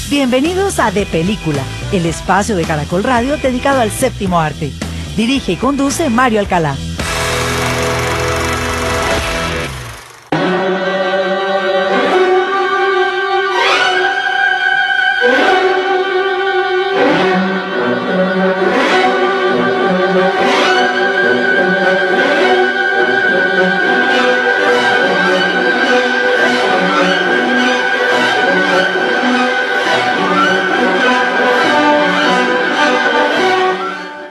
Bienvenidos a De Película, el espacio de Caracol Radio dedicado al séptimo arte. Dirige y conduce Mario Alcalá.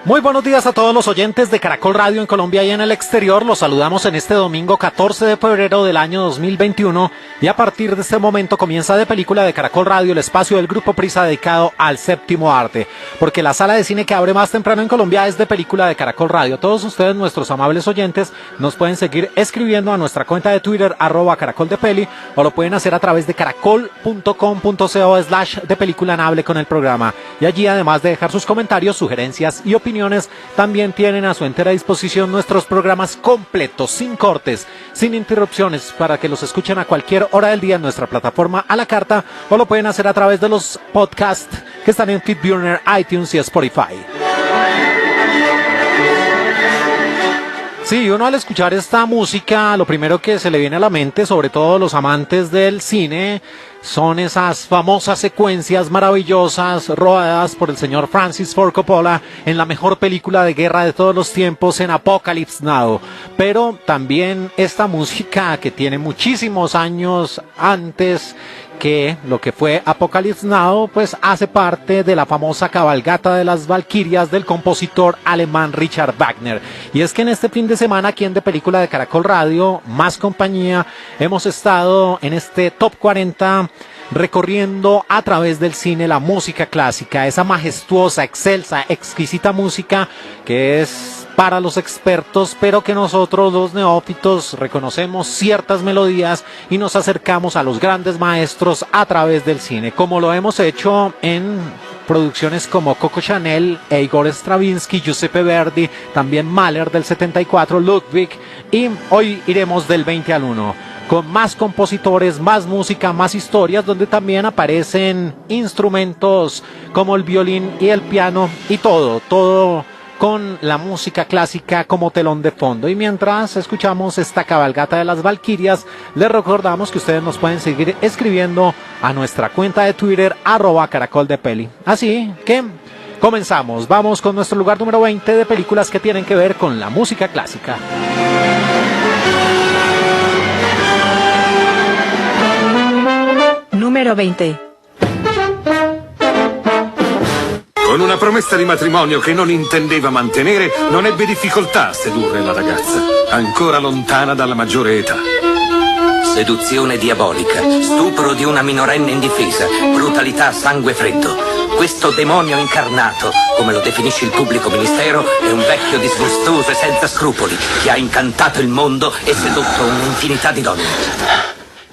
Muy buenos días a todos los oyentes de Caracol Radio en Colombia y en el exterior. Los saludamos en este domingo 14 de febrero del año 2021 y a partir de este momento comienza De Película de Caracol Radio, el espacio del Grupo Prisa dedicado al séptimo arte, porque la sala de cine que abre más temprano en Colombia es De Película de Caracol Radio. Todos ustedes, nuestros amables oyentes, nos pueden seguir escribiendo a nuestra cuenta de Twitter @caracoldepeli o lo pueden hacer a través de caracol.com.co/depeliculanable con el programa. Y allí, además de dejar sus comentarios, sugerencias y opiniones, también tienen a su entera disposición nuestros programas completos, sin cortes, sin interrupciones, para que los escuchen a cualquier hora del día en nuestra plataforma a la carta, o lo pueden hacer a través de los podcasts que están en Feedburner, iTunes y Spotify. Sí, uno al escuchar esta música, lo primero que se le viene a la mente, sobre todo los amantes del cine, son esas famosas secuencias maravillosas rodadas por el señor Francis Ford Coppola en la mejor película de guerra de todos los tiempos, en Apocalypse Now. Pero también esta música, que tiene muchísimos años antes que lo que fue Apocalypse Now, pues hace parte de la famosa cabalgata de las Valquirias del compositor alemán Richard Wagner. Y es que en este fin de semana, aquí en De Película de Caracol Radio, más compañía, hemos estado en este Top 40 recorriendo a través del cine la música clásica, esa majestuosa, excelsa, exquisita música que es para los expertos, pero que nosotros los neófitos reconocemos ciertas melodías y nos acercamos a los grandes maestros a través del cine, como lo hemos hecho en producciones como Coco Chanel, Igor Stravinsky, Giuseppe Verdi, también Mahler del 74, Ludwig, y hoy iremos del 20 al 1. Con más compositores, más música, más historias, donde también aparecen instrumentos como el violín y el piano y todo con la música clásica como telón de fondo. Y mientras escuchamos esta cabalgata de las Valquirias, les recordamos que ustedes nos pueden seguir escribiendo a nuestra cuenta de Twitter @caracoldepeli. Así que comenzamos, vamos con nuestro lugar número 20 de películas que tienen que ver con la música clásica. Número 20. Con una promessa di matrimonio che non intendeva mantenere, non ebbe difficoltà a sedurre la ragazza, ancora lontana dalla maggiore età. Seduzione diabolica, stupro di una minorenne indifesa, brutalità a sangue freddo. Questo demonio incarnato, come lo definisce il pubblico ministero, è un vecchio disgustoso e senza scrupoli che ha incantato il mondo e sedotto un'infinità di donne.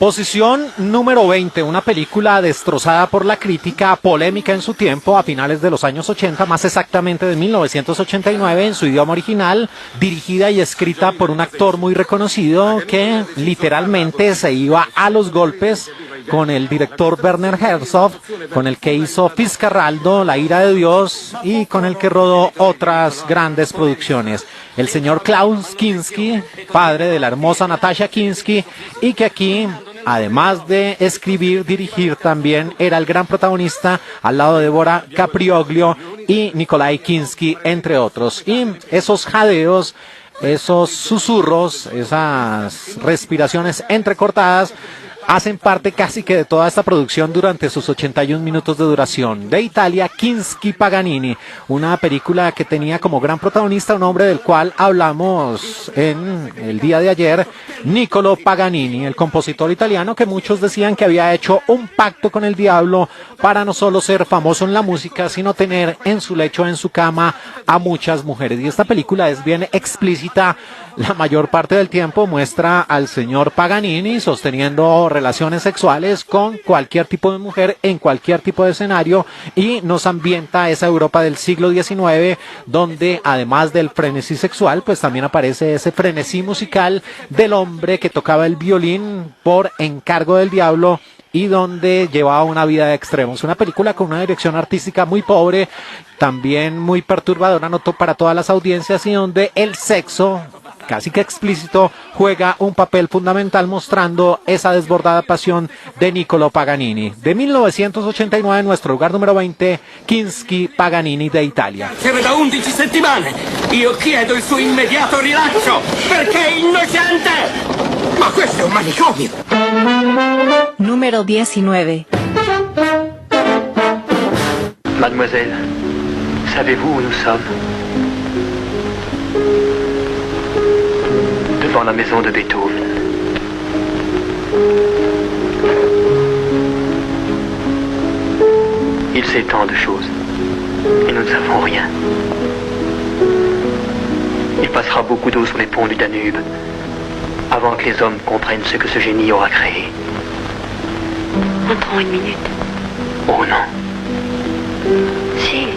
Posición número 20, una película destrozada por la crítica, polémica en su tiempo, a finales de los años 80, más exactamente de 1989, en su idioma original, dirigida y escrita por un actor muy reconocido que literalmente se iba a los golpes con el director Werner Herzog, con el que hizo Fitzcarraldo, La ira de Dios, y con el que rodó otras grandes producciones. El señor Klaus Kinski, padre de la hermosa Natasha Kinski, y que aquí, además de escribir, dirigir, también era el gran protagonista al lado de Deborah Caprioglio y Nikolai Kinski, entre otros. Y esos jadeos, esos susurros, esas respiraciones entrecortadas, hacen parte casi que de toda esta producción durante sus 81 minutos de duración. De Italia, Kinski Paganini, una película que tenía como gran protagonista un hombre del cual hablamos en el día de ayer, Niccolo Paganini, el compositor italiano que muchos decían que había hecho un pacto con el diablo para no solo ser famoso en la música, sino tener en su lecho, en su cama, a muchas mujeres. Y esta película es bien explícita. La mayor parte del tiempo muestra al señor Paganini sosteniendo relaciones sexuales con cualquier tipo de mujer en cualquier tipo de escenario, y nos ambienta esa Europa del siglo XIX, donde además del frenesí sexual, pues también aparece ese frenesí musical del hombre que tocaba el violín por encargo del diablo y donde llevaba una vida de extremos. Una película con una dirección artística muy pobre, también muy perturbadora, no para todas las audiencias, y donde el sexo, casi que explícito, juega un papel fundamental mostrando esa desbordada pasión de Niccolò Paganini. De 1989, nuestro lugar número 20, Kinski Paganini de Italia. Da 11 settimane. Io chiedo il suo immediato rilascio, perché è innocente! Ma questo è un manicomio! Número 19. Mademoiselle, savez-vous où nous sommes? Devant la maison de Beethoven. Il sait tant de choses, et nous ne savons rien. Il passera beaucoup d'eau sur les ponts du Danube, avant que les hommes comprennent ce que ce génie aura créé. Entrons une minute. Oh non. Sí.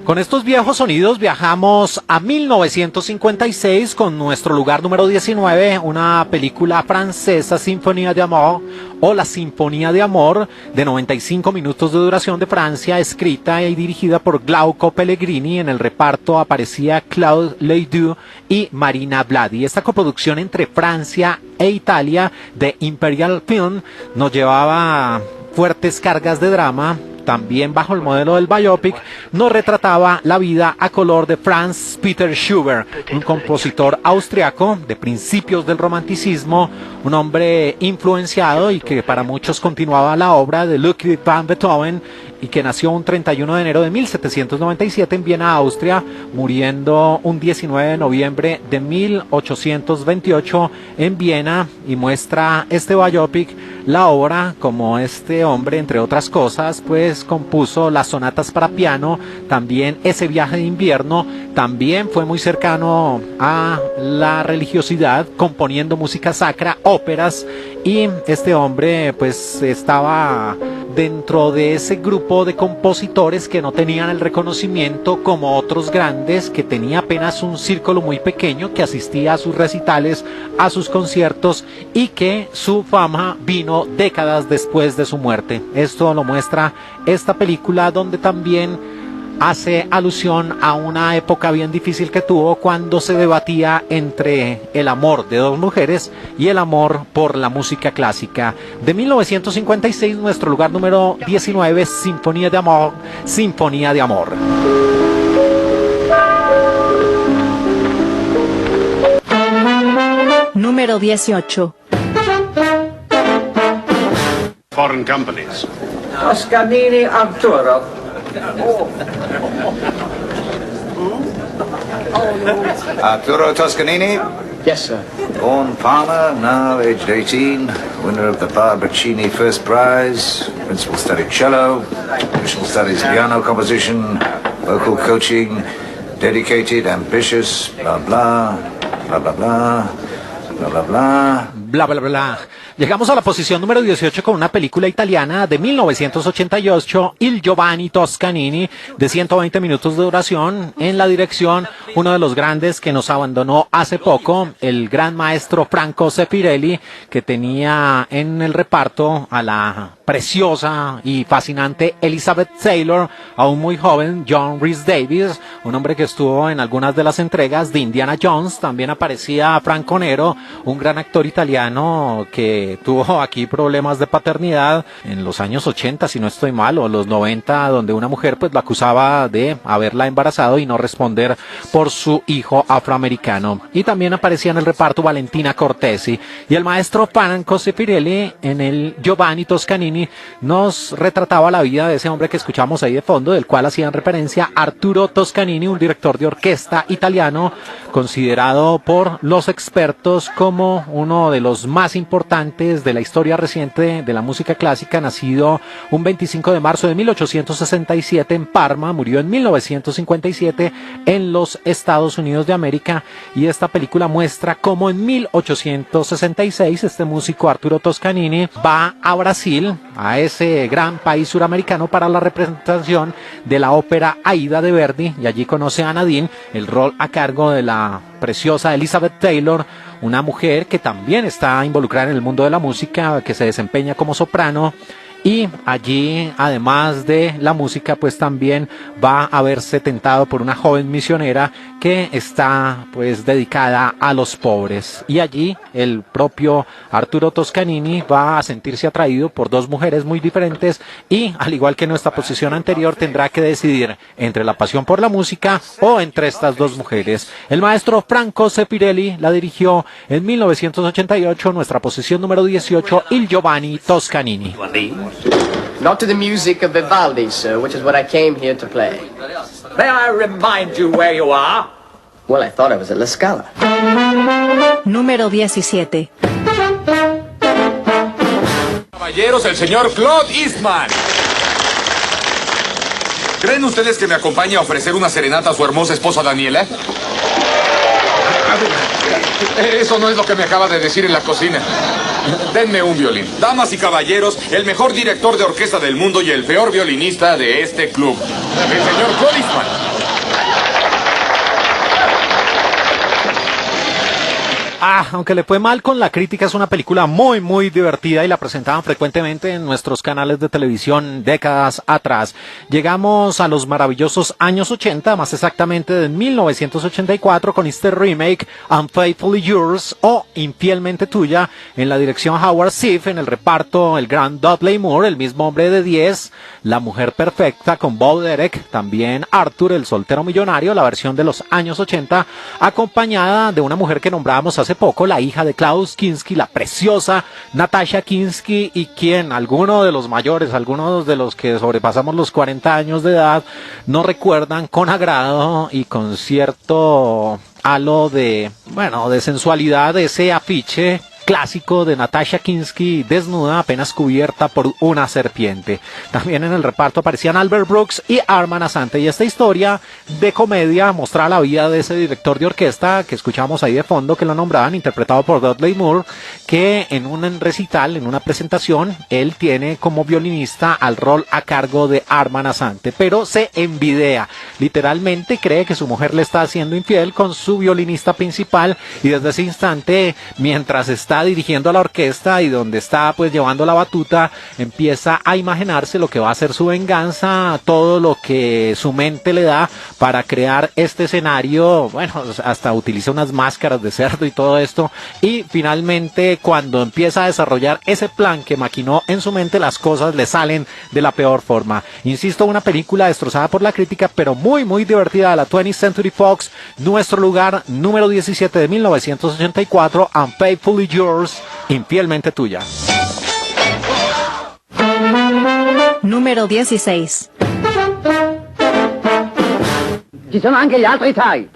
Con estos viejos sonidos viajamos a 1956 con nuestro lugar número 19, una película francesa, Sinfonía de Amor, o La Sinfonía de Amor, de 95 minutos de duración, de Francia, escrita y dirigida por Glauco Pellegrini. En el reparto aparecía Claude Ledoux y Marina Bladi. Esta coproducción entre Francia e Italia de Imperial Film nos llevaba fuertes cargas de drama. También bajo el modelo del biopic, nos retrataba la vida a color de Franz Peter Schubert, un compositor austriaco de principios del romanticismo, un hombre influenciado y que para muchos continuaba la obra de Ludwig van Beethoven, y que nació un 31 de enero de 1797 en Viena, Austria, muriendo un 19 de noviembre de 1828 en Viena, y muestra este biopic la obra como este hombre, entre otras cosas, pues compuso las sonatas para piano, también ese viaje de invierno, también fue muy cercano a la religiosidad, componiendo música sacra, óperas, y este hombre pues estaba dentro de ese grupo de compositores que no tenían el reconocimiento como otros grandes, que tenía apenas un círculo muy pequeño, que asistía a sus recitales, a sus conciertos, y que su fama vino décadas después de su muerte. Esto lo muestra esta película, donde también hace alusión a una época bien difícil que tuvo cuando se debatía entre el amor de dos mujeres y el amor por la música clásica. De 1956, nuestro lugar número 19, Sinfonía de Amor, Sinfonía de Amor. Número 18. Foreign companies. Toscanini Arturo. Arturo Toscanini, Yes, sir. born farmer, now aged 18, winner of the Barberini First Prize, principal studied cello, additional studies piano composition, vocal coaching, dedicated, ambitious, blah blah, blah blah blah, blah blah blah. Bla, bla, bla. Llegamos a la posición número 18 con una película italiana de 1988, Il Giovanni Toscanini, de 120 minutos de duración. En la dirección, uno de los grandes que nos abandonó hace poco, el gran maestro Franco Zeffirelli, que tenía en el reparto a la preciosa y fascinante Elizabeth Taylor, a un muy joven John Rhys Davies, un hombre que estuvo en algunas de las entregas de Indiana Jones. También aparecía Franco Nero, un gran actor italiano que tuvo aquí problemas de paternidad en los años 80, si no estoy mal, o los 90, donde una mujer pues lo acusaba de haberla embarazado y no responder por su hijo afroamericano. Y también aparecía en el reparto Valentina Cortesi, y el maestro Franco Zeffirelli en el Giovanni Toscanini nos retrataba la vida de ese hombre que escuchamos ahí de fondo, del cual hacían referencia Arturo Toscanini, un director de orquesta italiano considerado por los expertos como uno de los más importantes de la historia reciente de la música clásica. Nacido un 25 de marzo de 1867 en Parma, murió en 1957 en los Estados Unidos de América, y esta película muestra cómo en 1866 este músico Arturo Toscanini va a Brasil, a ese gran país suramericano, para la representación de la ópera Aida de Verdi, y allí conoce a Nadine, el rol a cargo de la preciosa Elizabeth Taylor, una mujer que también está involucrada en el mundo de la música, que se desempeña como soprano. Y allí, además de la música, pues también va a verse tentado por una joven misionera que está pues dedicada a los pobres. Y allí el propio Arturo Toscanini va a sentirse atraído por dos mujeres muy diferentes y, al igual que en nuestra posición anterior, tendrá que decidir entre la pasión por la música o entre estas dos mujeres. El maestro Franco Zeffirelli la dirigió en 1988, nuestra posición número 18, Il Giovanni Toscanini. Not to the music of Vivaldi, sir, which is what I came here to play. May I remind you where you are? Well, I thought I was at La Scala. Número 17. Caballeros, el señor Claude Eastman. ¿Creen ustedes que me acompañe a ofrecer una serenata a su hermosa esposa Daniela? Eso no es lo que me acaba de decir en la cocina. Denme un violín. Damas y caballeros, el mejor director de orquesta del mundo y el peor violinista de este club, el señor Claude Eastman. Aunque le fue mal con la crítica, es una película muy divertida y la presentaban frecuentemente en nuestros canales de televisión décadas atrás. Llegamos a los maravillosos años 80, más exactamente de 1984, con este remake Unfaithfully Yours o Infielmente Tuya, en la dirección Howard Ziff, en el reparto el gran Dudley Moore, el mismo hombre de 10, La Mujer Perfecta con Bo Derek, también Arthur, el soltero millonario, la versión de los años 80, acompañada de una mujer que nombrábamos hace poco, la hija de Klaus Kinski, la preciosa Natasha Kinski, y quien algunos de los mayores, algunos de los que sobrepasamos los 40 años de edad, no recuerdan con agrado y con cierto halo de sensualidad ese afiche clásico de Natasha Kinski desnuda, apenas cubierta por una serpiente. También en el reparto aparecían Albert Brooks y Arman Assante, y esta historia de comedia mostraba la vida de ese director de orquesta que escuchamos ahí de fondo, que lo nombraban, interpretado por Dudley Moore, que en un recital, en una presentación, él tiene como violinista al rol a cargo de Arman Assante, pero se envidea, literalmente cree que su mujer le está haciendo infiel con su violinista principal, y desde ese instante, mientras está dirigiendo a la orquesta y donde está pues llevando la batuta, empieza a imaginarse lo que va a ser su venganza, todo lo que su mente le da para crear este escenario. Bueno, hasta utiliza unas máscaras de cerdo y todo esto, y finalmente cuando empieza a desarrollar ese plan que maquinó en su mente, las cosas le salen de la peor forma. Insisto, una película destrozada por la crítica, pero muy divertida, de la 20th Century Fox. Nuestro lugar número 17 de 1984, Unfaithfully Yours, Infielmente Tuya. Número 16. Ci sono anche gli altri tagli.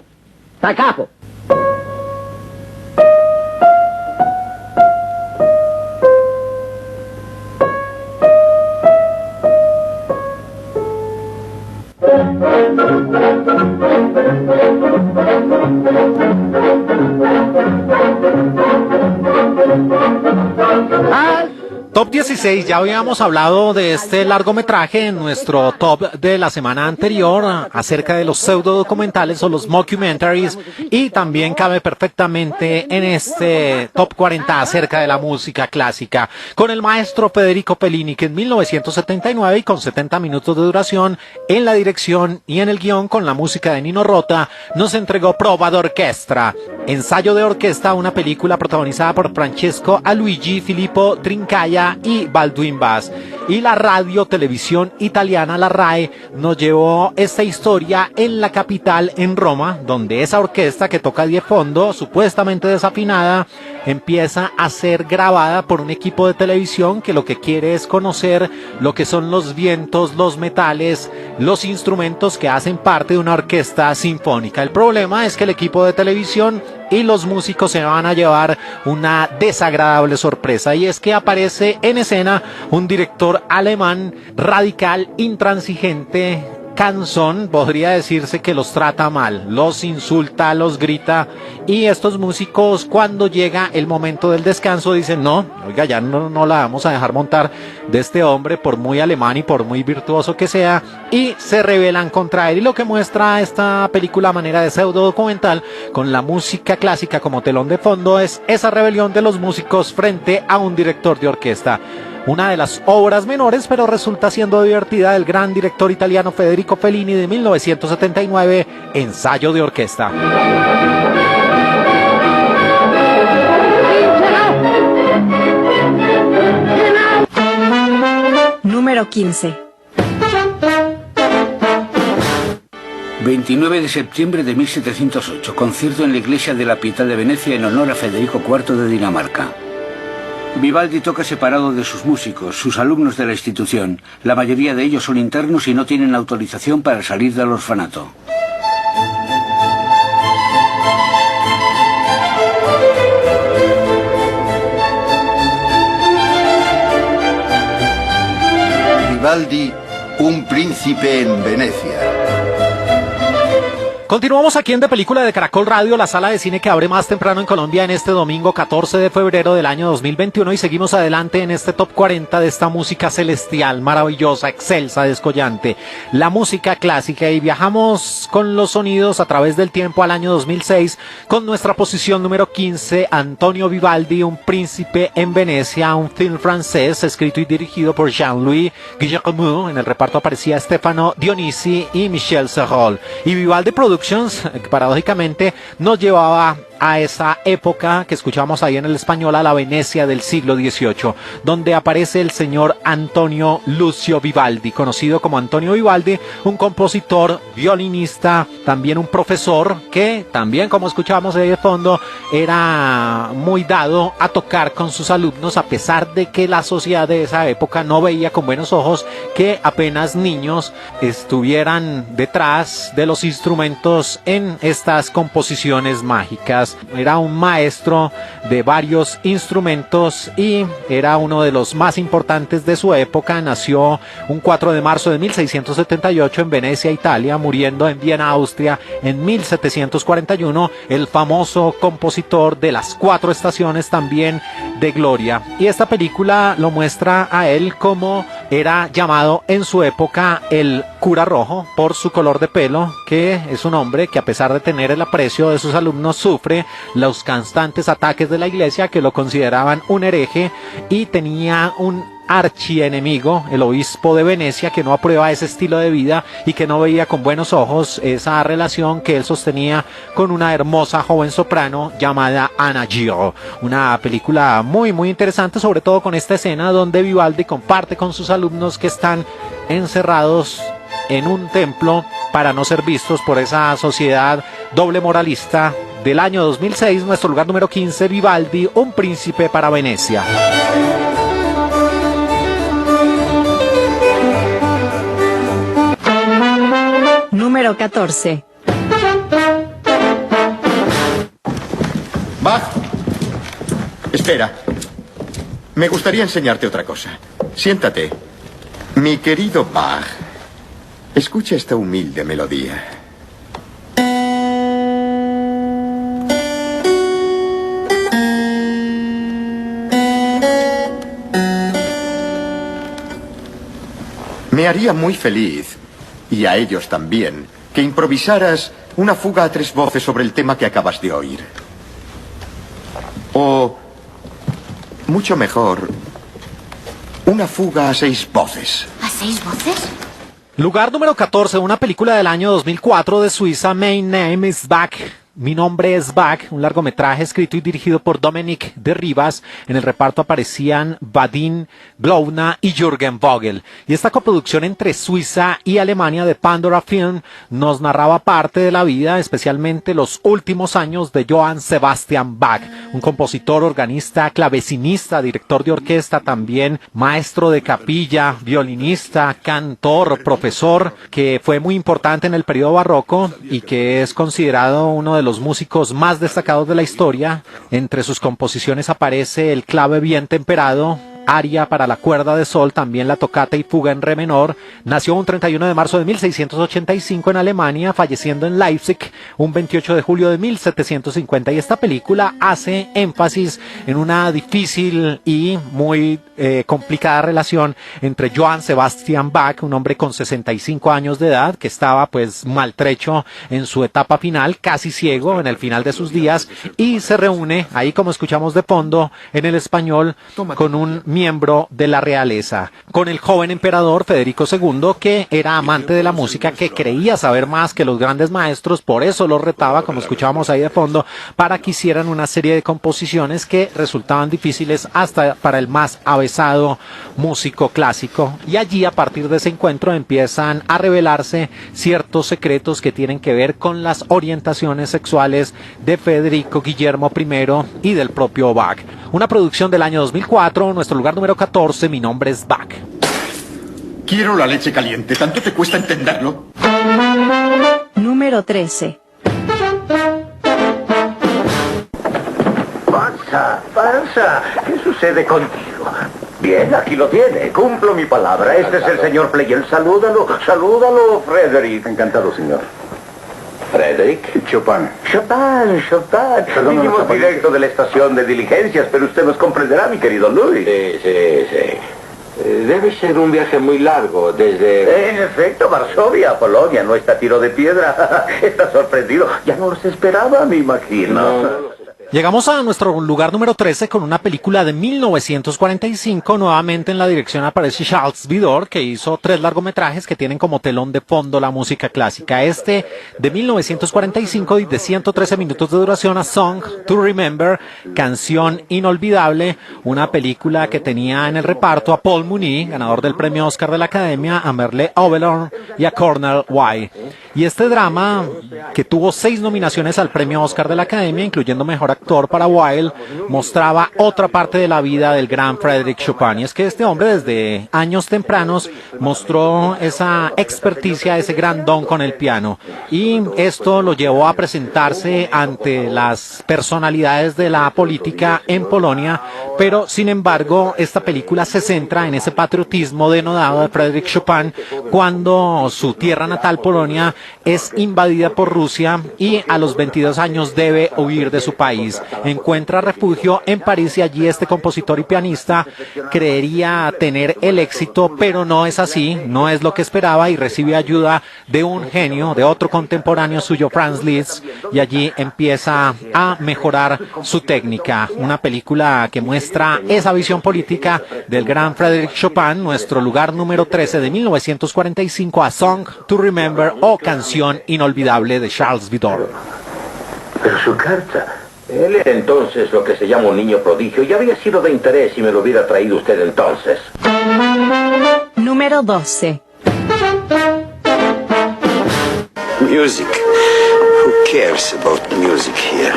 Da capo. Top 16, ya habíamos hablado de este largometraje en nuestro top de la semana anterior acerca de los pseudo documentales o los mockumentaries, y también cabe perfectamente en este top 40 acerca de la música clásica, con el maestro Federico Fellini, que en 1979 y con 70 minutos de duración en la dirección y en el guión, con la música de Nino Rota, nos entregó Prova d'Orchestra, ensayo de orquesta, una película protagonizada por Francesco Aluigi, Filippo Trincaya y Baldwin Bass. Y la radio televisión italiana, la RAI, nos llevó esta historia en la capital, en Roma, donde esa orquesta que toca de fondo, supuestamente desafinada, empieza a ser grabada por un equipo de televisión que lo que quiere es conocer lo que son los vientos, los metales, los instrumentos que hacen parte de una orquesta sinfónica. El problema es que el equipo de televisión y los músicos se van a llevar una desagradable sorpresa, y es que aparece en escena un director alemán radical, intransigente, canzón podría decirse que los trata mal, los insulta, los grita, y estos músicos cuando llega el momento del descanso dicen no, oiga, ya no la vamos a dejar montar de este hombre por muy alemán y por muy virtuoso que sea, y se rebelan contra él. Y lo que muestra esta película a manera de pseudo documental con la música clásica como telón de fondo es esa rebelión de los músicos frente a un director de orquesta. Una de las obras menores, pero resulta siendo divertida, del gran director italiano Federico Fellini de 1979, Ensayo de orquesta. Número 15. 29 de septiembre de 1708, concierto en la iglesia de la Pietà de Venecia en honor a Federico IV de Dinamarca. Vivaldi toca separado de sus músicos, sus alumnos de la institución. La mayoría de ellos son internos y no tienen autorización para salir del orfanato. Vivaldi, un príncipe en Venecia. Continuamos aquí en De Película de Caracol Radio, la sala de cine que abre más temprano en Colombia en este domingo 14 de febrero del año 2021, y seguimos adelante en este top 40 de esta música celestial, maravillosa, excelsa, descollante, la música clásica, y viajamos con los sonidos a través del tiempo al año 2006 con nuestra posición número 15, Antonio Vivaldi, un príncipe en Venecia, un film francés escrito y dirigido por Jean-Louis Guillermo. En el reparto aparecía Stefano Dionisi y Michel Serrault, y Vivaldi Productions paradójicamente nos llevaba a esa época que escuchamos ahí en el español, a la Venecia del siglo XVIII, donde aparece el señor Antonio Lucio Vivaldi, conocido como Antonio Vivaldi, un compositor, violinista, también un profesor que también, como escuchábamos ahí de fondo, era muy dado a tocar con sus alumnos, a pesar de que la sociedad de esa época no veía con buenos ojos que apenas niños estuvieran detrás de los instrumentos en estas composiciones mágicas. Era un maestro de varios instrumentos y era uno de los más importantes de su época. Nació un 4 de marzo de 1678 en Venecia, Italia, muriendo en Viena, Austria, en 1741, el famoso compositor de las 4 estaciones, también de gloria. Y esta película lo muestra a él como era llamado en su época el cura rojo, por su color de pelo, que es un hombre que, a pesar de tener el aprecio de sus alumnos, sufre los constantes ataques de la iglesia, que lo consideraban un hereje, y tenía un archienemigo, el obispo de Venecia, que no aprueba ese estilo de vida y que no veía con buenos ojos esa relación que él sostenía con una hermosa joven soprano llamada Anna Giro. Una película muy interesante, sobre todo con esta escena donde Vivaldi comparte con sus alumnos que están encerrados en un templo para no ser vistos por esa sociedad doble moralista del año 2006. Nuestro lugar número 15, Vivaldi, un príncipe para Venecia. Número 14. Bach. Espera. Me gustaría enseñarte otra cosa. Siéntate. Mi querido Bach, escucha esta humilde melodía. Me haría muy feliz, y a ellos también, que improvisaras una fuga a 3 voces sobre el tema que acabas de oír. O, mucho mejor, una fuga a 6 voces. ¿A 6 voces? Lugar número 14, una película del año 2004 de Suiza, My Name is Bach. Mi nombre es Bach, un largometraje escrito y dirigido por Dominique de Rivas. En el reparto aparecían Vadim Glowna y Jürgen Vogel. Y esta coproducción entre Suiza y Alemania de Pandora Film nos narraba parte de la vida, especialmente los últimos años, de Johann Sebastian Bach, un compositor, organista, clavecinista, director de orquesta, también maestro de capilla, violinista, cantor, profesor, que fue muy importante en el periodo barroco y que es considerado uno de los músicos más destacados de la historia. Entre sus composiciones aparece el clave bien temperado, aria para la cuerda de sol, también la tocata y fuga en re menor. Nació un 31 de marzo de 1685 en Alemania, falleciendo en Leipzig un 28 de julio de 1750. Y esta película hace énfasis en una difícil y muy complicada relación entre Johann Sebastian Bach, un hombre con 65 años de edad que estaba pues maltrecho en su etapa final, casi ciego en el final de sus días, y se reúne ahí, como escuchamos de fondo en el español, con un miembro de la realeza, con el joven emperador Federico II, que era amante de la música, que creía saber más que los grandes maestros, por eso los retaba, como escuchábamos ahí de fondo, para que hicieran una serie de composiciones que resultaban difíciles hasta para el más avesado músico clásico. Y allí, a partir de ese encuentro, empiezan a revelarse ciertos secretos que tienen que ver con las orientaciones sexuales de Federico Guillermo I y del propio Bach. Una producción del año 2004, nuestro lugar número 14, Mi nombre es Bach. Quiero la leche caliente, ¿tanto te cuesta entenderlo? Número 13. Pasa. ¿Qué sucede contigo? Bien, aquí lo tiene. Cumplo mi palabra. Este es el señor Pleyel. Salúdalo, Frederick. Encantado, señor. Frederick. Chopin. Perdón, vinimos directo de la estación de diligencias, pero usted nos comprenderá, mi querido Luis. Sí. Debe ser un viaje muy largo desde... En efecto, Varsovia a Polonia. No está a tiro de piedra. Está sorprendido. Ya no los esperaba, me imagino. Llegamos a nuestro lugar número 13 con una película de 1945. Nuevamente en la dirección aparece Charles Widor, que hizo 3 largometrajes que tienen como telón de fondo la música clásica. Este de 1945 y de 113 minutos de duración, A Song to Remember, Canción Inolvidable, una película que tenía en el reparto a Paul Muni, ganador del premio Oscar de la Academia, a Merle Oberon y a Cornel White. Y este drama, que tuvo 6 nominaciones al premio Oscar de la Academia, incluyendo Mejor Actor para Wilde, mostraba otra parte de la vida del gran Frédéric Chopin. Y es que este hombre desde años tempranos mostró esa experticia, ese gran don con el piano. Y esto lo llevó a presentarse ante las personalidades de la política en Polonia. Pero, sin embargo, esta película se centra en ese patriotismo denodado de Frédéric Chopin cuando su tierra natal, Polonia, es invadida por Rusia y a los 22 años debe huir de su país. Encuentra refugio en París y allí este compositor y pianista creería tener el éxito, pero no es así, no es lo que esperaba, y recibe ayuda de un genio, de otro contemporáneo suyo, Franz Liszt, y allí empieza a mejorar su técnica. Una película que muestra esa visión política del gran Frédéric Chopin, nuestro lugar número 13 de 1945, A Song to Remember o Canción Inolvidable de Charles Widor. Pero su carta... Él era entonces lo que se llama un niño prodigio y habría sido de interés si me lo hubiera traído usted entonces. Número 12. Music. Who cares about music here?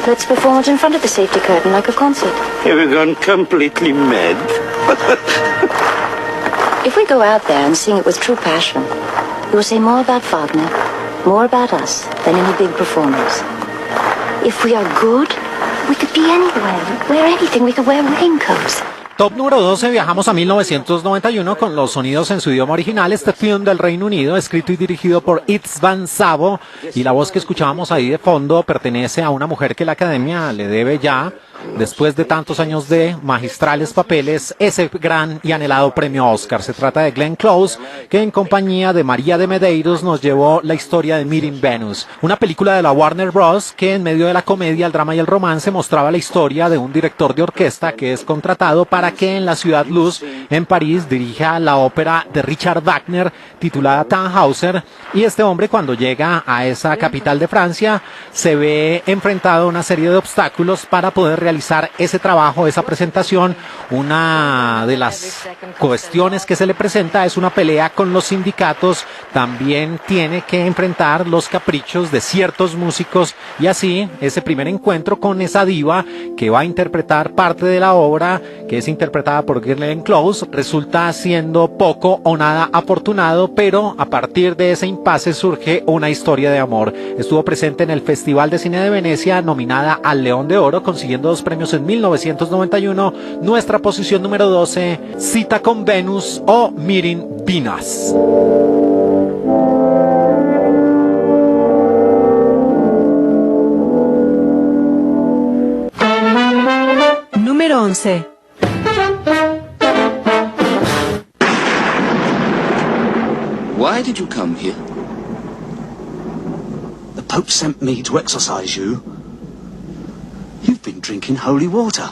Let's perform it in front of the safety curtain like a concert. Have you gone completely mad? If we go out there and sing it with true passion, you will say more about Wagner, more about us, than any big performance. If we are good, we could be anywhere, wear anything, we could wear raincoats. Top número 12, viajamos a 1991 con los sonidos en su idioma original. Este film del Reino Unido, escrito y dirigido por István Szabó, y la voz que escuchábamos ahí de fondo pertenece a una mujer que la Academia le debe ya, después de tantos años de magistrales papeles, ese gran y anhelado premio Oscar. Se trata de Glenn Close, que en compañía de María de Medeiros nos llevó la historia de Meeting Venus, una película de la Warner Bros. Que en medio de la comedia, el drama y el romance mostraba la historia de un director de orquesta que es contratado para que en la Ciudad Luz, en París, dirija la ópera de Richard Wagner titulada Tannhäuser. Y este hombre, cuando llega a esa capital de Francia, se ve enfrentado a una serie de obstáculos para poder realizar ese trabajo, esa presentación. Una de las cuestiones que se le presenta es una pelea con los sindicatos. También tiene que enfrentar los caprichos de ciertos músicos, y así ese primer encuentro con esa diva que va a interpretar parte de la obra, que es interpretada por Glenn Close, resulta siendo poco o nada afortunado, pero a partir de ese impasse surge una historia de amor. Estuvo presente en el Festival de Cine de Venecia, nominada al León de Oro, consiguiendo 2 premios en 1991. Nuestra posición número 12, Cita con Venus o Meeting Venus. Número 11. Why did you come here? The Pope sent me to exorcise you. You've been drinking holy water.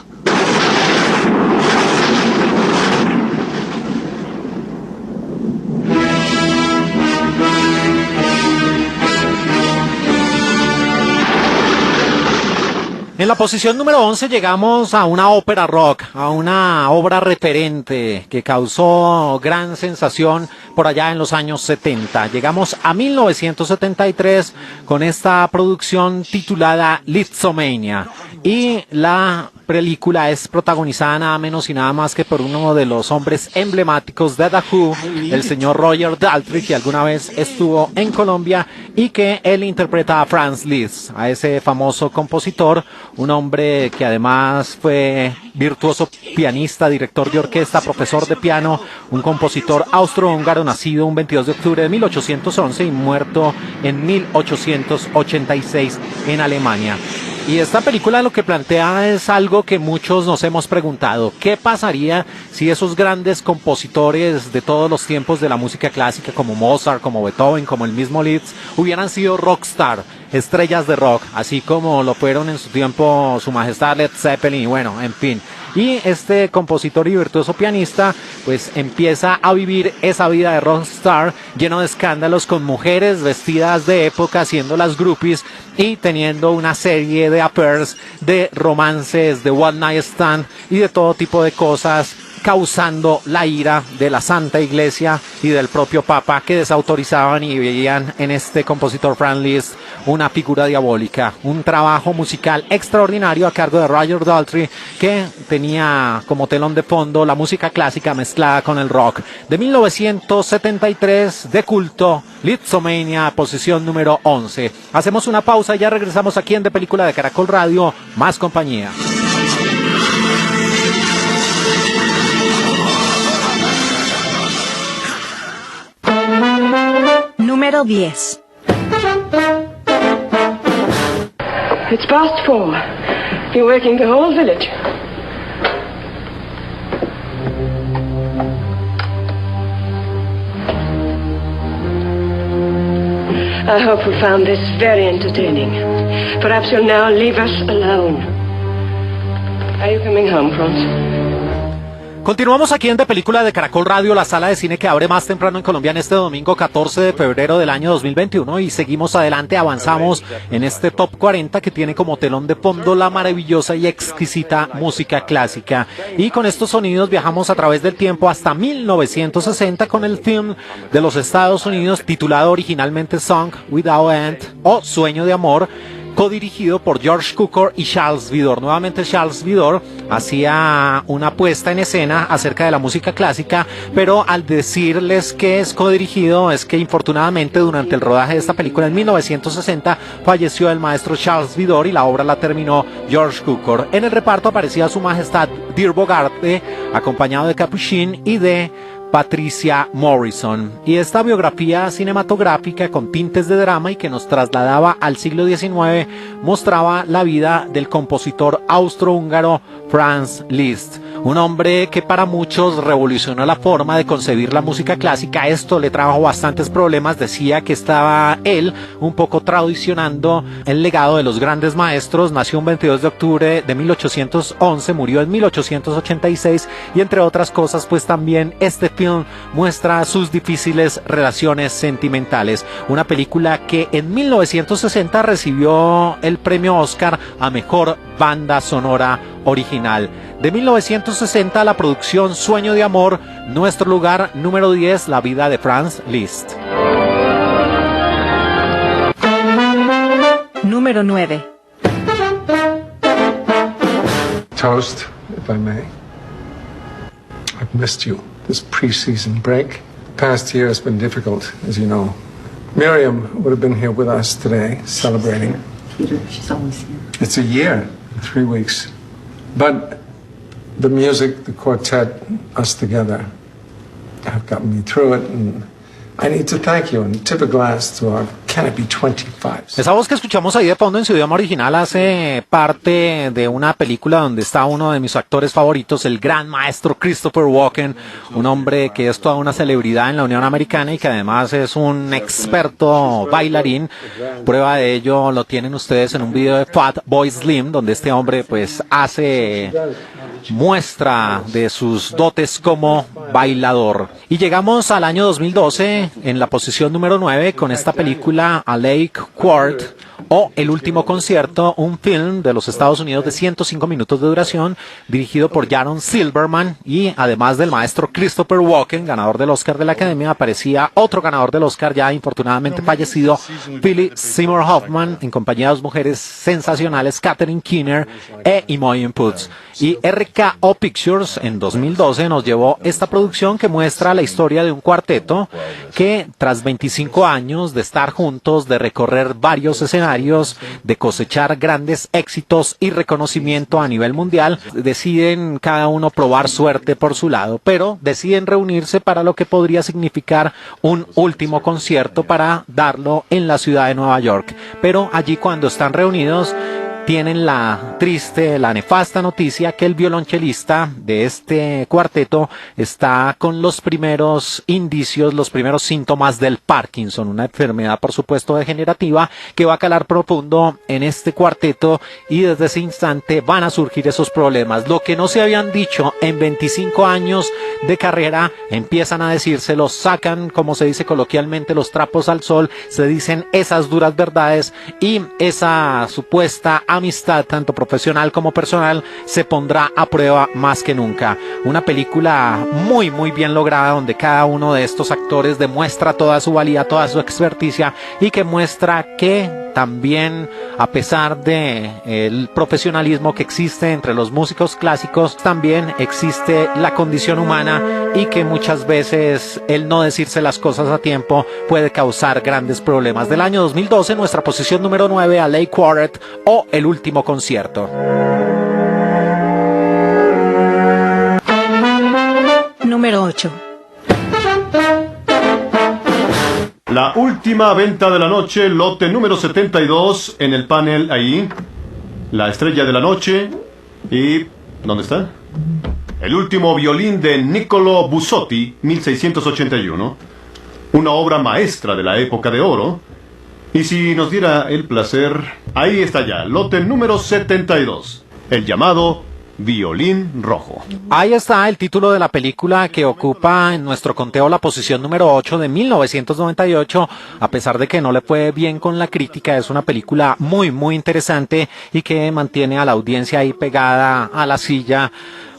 En la posición número 11 llegamos a una ópera rock, a una obra referente que causó gran sensación por allá en los años 70. Llegamos a 1973 con esta producción titulada Lisztomania, y la película es protagonizada nada menos y nada más que por uno de los hombres emblemáticos de The Who, el señor Roger Daltrey, que alguna vez estuvo en Colombia y que él interpreta a Franz Liszt, a ese famoso compositor, un hombre que además fue virtuoso pianista, director de orquesta, profesor de piano, un compositor austrohúngaro nacido un 22 de octubre de 1811 y muerto en 1886 en Alemania. Y esta película lo que plantea es algo que muchos nos hemos preguntado. ¿Qué pasaría si esos grandes compositores de todos los tiempos de la música clásica, como Mozart, como Beethoven, como el mismo Liszt, hubieran sido rockstar, estrellas de rock, así como lo fueron en su tiempo Su Majestad Led Zeppelin y bueno, en fin? Y este compositor y virtuoso pianista pues empieza a vivir esa vida de rockstar lleno de escándalos, con mujeres vestidas de época haciendo las groupies y teniendo una serie de affairs, de romances, de one night stand y de todo tipo de cosas, causando la ira de la Santa Iglesia y del propio Papa, que desautorizaban y veían en este compositor Franz Liszt una figura diabólica. Un trabajo musical extraordinario a cargo de Roger Daltrey, que tenía como telón de fondo la música clásica mezclada con el rock. De 1973, de culto, Lisztomania, posición número 11. Hacemos una pausa y ya regresamos aquí en De Película de Caracol Radio, más compañía. Número 10. It's past 4. You're waking the whole village. I hope you found this very entertaining. Perhaps you'll now leave us alone. Are you coming home, Franz? Continuamos aquí en De Película de Caracol Radio, la sala de cine que abre más temprano en Colombia en este domingo 14 de febrero del año 2021, y seguimos adelante, avanzamos en este Top 40 que tiene como telón de fondo la maravillosa y exquisita música clásica. Y con estos sonidos viajamos a través del tiempo hasta 1960 con el film de los Estados Unidos titulado originalmente Song Without End o Sueño de Amor, codirigido por George Cukor y Charles Vidor. Nuevamente Charles Vidor hacía una puesta en escena acerca de la música clásica, pero al decirles que es codirigido es que infortunadamente durante el rodaje de esta película en 1960 falleció el maestro Charles Vidor y la obra la terminó George Cukor. En el reparto aparecía Su Majestad Dirk Bogarde, acompañado de Capuchin y de Patricia Morrison. Y esta biografía cinematográfica con tintes de drama y que nos trasladaba al siglo XIX mostraba la vida del compositor austrohúngaro Franz Liszt, un hombre que para muchos revolucionó la forma de concebir la música clásica. Esto le trajo bastantes problemas. Decía que estaba él un poco traicionando el legado de los grandes maestros. Nació un 22 de octubre de 1811, murió en 1886 y entre otras cosas pues también este film muestra sus difíciles relaciones sentimentales. Una película que en 1960 recibió el premio Oscar a Mejor Banda Sonora Original. De 1960 la producción Sueño de Amor, nuestro lugar número 10, la vida de Franz Liszt. Número 9. Toast, if I may. I've missed you this pre-season break. Past year has been difficult, as you know. Miriam would have been here with us today, celebrating. Peter, she's always here. It's a year, 3 weeks. But the music, the quartet, us together, have gotten me through it, and I need to thank you and tip a glass to our Canopy 25. Esa voz que escuchamos ahí de fondo en su idioma original hace parte de una película donde está uno de mis actores favoritos, el gran maestro Christopher Walken, un hombre que es toda una celebridad en la Unión Americana y que además es un experto bailarín. Prueba de ello lo tienen ustedes en un video de Fat Boy Slim, donde este hombre pues hace muestra de sus dotes como bailador. Y llegamos al año 2012 en la posición número 9 con esta película A Lake Quart o El Último Concierto, un film de los Estados Unidos de 105 minutos de duración, dirigido por Jaron Silverman, y además del maestro Christopher Walken, ganador del Oscar de la Academia, aparecía otro ganador del Oscar ya infortunadamente fallecido, Philip Seymour Hoffman, en compañía de dos mujeres sensacionales, Catherine Keener e Imogen Poots. Y RKO Pictures en 2012 nos llevó esta producción que muestra la historia de un cuarteto que tras 25 años de estar juntos, de recorrer varios escenarios, de cosechar grandes éxitos y reconocimiento a nivel mundial, deciden cada uno probar suerte por su lado, pero deciden reunirse para lo que podría significar un último concierto para darlo en la ciudad de Nueva York. Pero allí, cuando están reunidos, tienen la triste, la nefasta noticia que el violonchelista de este cuarteto está con los primeros indicios, los primeros síntomas del Parkinson, una enfermedad por supuesto degenerativa que va a calar profundo en este cuarteto, y desde ese instante van a surgir esos problemas. Lo que no se habían dicho en 25 años de carrera empiezan a decírselo, sacan, como se dice coloquialmente, los trapos al sol, se dicen esas duras verdades, y esa supuesta amistad, tanto profesional como personal, se pondrá a prueba más que nunca. Una película muy bien lograda, donde cada uno de estos actores demuestra toda su valía, toda su experticia, y que muestra que también, a pesar de el profesionalismo que existe entre los músicos clásicos, también existe la condición humana, y que muchas veces el no decirse las cosas a tiempo puede causar grandes problemas. Del año 2012, nuestra posición número 9, A Lake Quart o El Último Concierto. Número 8. La última venta de la noche, lote número 72, en el panel ahí. La estrella de la noche. ¿Y dónde está? El último violín de Niccolò Busotti, 1681. Una obra maestra de la época de oro. Y si nos diera el placer, ahí está ya, lote número 72. El llamado Violín Rojo. Ahí está el título de la película que ocupa en nuestro conteo la posición número 8 de 1998. A pesar de que no le fue bien con la crítica, es una película muy interesante y que mantiene a la audiencia ahí pegada a la silla